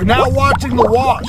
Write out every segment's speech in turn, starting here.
now watching The Wash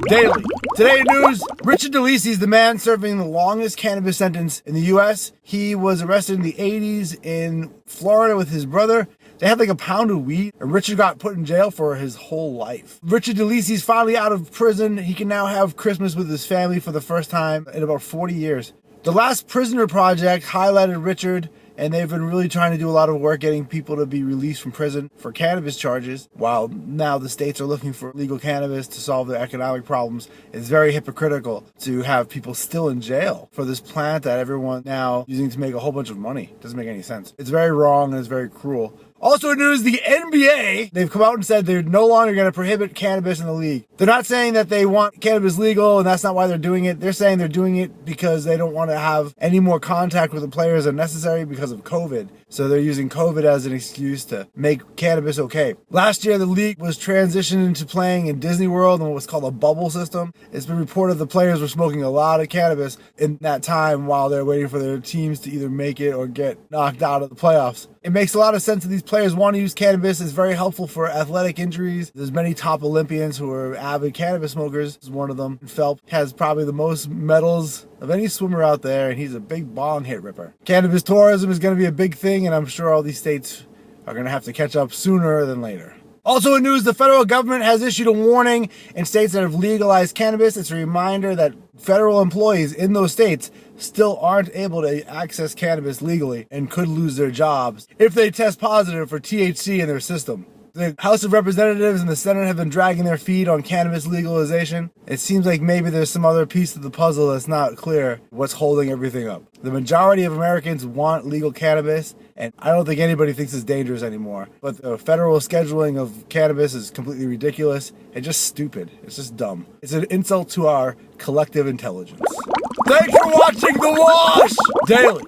daily. Today in news, Richard DeLisi is the man serving the longest cannabis sentence in the U.S. He was arrested in the 80s in Florida with his brother. They had like a pound of weed, and Richard got put in jail for his whole life. Richard DeLisi is finally out of prison. He can now have Christmas with his family for the first time in about 40 years. The Last Prisoner Project highlighted Richard, and they've been really trying to do a lot of work getting people to be released from prison for cannabis charges, while now the states are looking for legal cannabis to solve their economic problems. It's very hypocritical to have people still in jail for this plant that everyone now using to make a whole bunch of money. Doesn't make any sense. It's very wrong and it's very cruel. Also in news, the NBA, they've come out and said they're no longer going to prohibit cannabis in the league. They're not saying that they want cannabis legal and that's not why they're doing it. They're saying they're doing it because they don't want to have any more contact with the players than necessary because of COVID. So they're using COVID as an excuse to make cannabis okay. Last year, the league was transitioned into playing in Disney World in what's called a bubble system. It's been reported the players were smoking a lot of cannabis in that time while they're waiting for their teams to either make it or get knocked out of the playoffs. It makes a lot of sense that these players want to use cannabis. It's very helpful for athletic injuries. There's many top Olympians who are avid cannabis smokers. One of them, Phelps, has probably the most medals of any swimmer out there, and he's a big bong hit ripper. Cannabis tourism is going to be a big thing, and I'm sure all these states are going to have to catch up sooner than later. Also in news, the federal government has issued a warning in states that have legalized cannabis. It's a reminder that federal employees in those states still aren't able to access cannabis legally and could lose their jobs if they test positive for THC in their system. The House of Representatives and the Senate have been dragging their feet on cannabis legalization. It seems like maybe there's some other piece of the puzzle that's not clear what's holding everything up. The majority of Americans want legal cannabis, and I don't think anybody thinks it's dangerous anymore. But the federal scheduling of cannabis is completely ridiculous and just stupid. It's just dumb. It's an insult to our collective intelligence. Thanks for watching The Wash Daily.